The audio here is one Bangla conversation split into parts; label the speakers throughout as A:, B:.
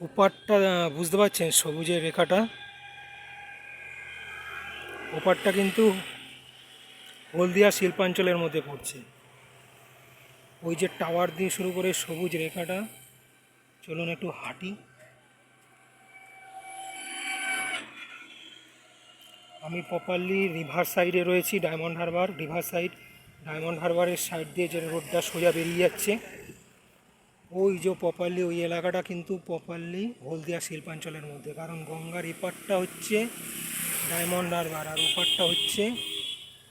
A: ওপারটা বুঝতে পারছেন সবুজের রেখাটা, ওপারটা কিন্তু হলদিয়া শিল্পাঞ্চলের মধ্যে পড়ছে। ওই যে টাওয়ার দিয়ে শুরু করে সবুজ রেখাটা, চলুন একটু হাঁটি। আমি প্রপারলি রিভার সাইডে রয়েছি, ডায়মন্ড হারবার রিভার সাইড। ডায়মন্ড হারবারের সাইড দিয়ে যে রোডটা সোজা বেরিয়ে যাচ্ছে, ওই যে প্রপারলি ওই এলাকাটা কিন্তু প্রপারলি হলদিয়া শিল্পাঞ্চলের মধ্যে। কারণ গঙ্গার এপারটা হচ্ছে ডায়মন্ড হারবার আর ওপারটা হচ্ছে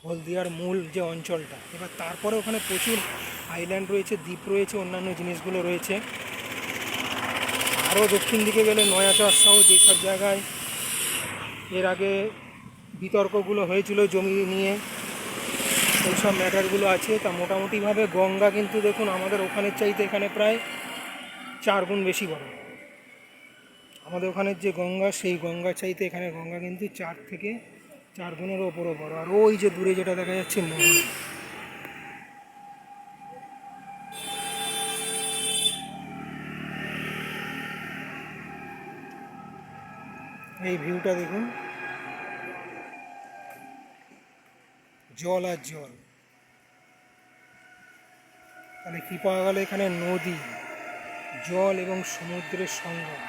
A: হলদিয়ার মূল যে অঞ্চলটা। এবার তারপরে ওখানে প্রচুর আইল্যান্ড রয়েছে, দ্বীপ রয়েছে, অন্যান্য জিনিসগুলো রয়েছে। আরও দক্ষিণ দিকে গেলে নয়াচর সহ যেসব জায়গায় এর আগে বিতর্কগুলো হয়েছিল জমি নিয়ে, সেই সব ম্যাটারগুলো আছে। তা মোটামুটিভাবে গঙ্গা কিন্তু দেখুন আমাদের ওখানের চাইতে এখানে প্রায় 4 গুণ বেশি বড়। আমাদের ওখানের যে গঙ্গা, সেই গঙ্গা চাইতে এখানে গঙ্গা কিন্তু 4 গুণেরও ওপরও বড়। আর ওই যে দূরে যেটা দেখা যাচ্ছে মোহনা, এই ভিউটা দেখুন, জল আর জল। তাহলে কী পাওয়া গেল এখানে? নদী, জল এবং সমুদ্রের সঙ্গম।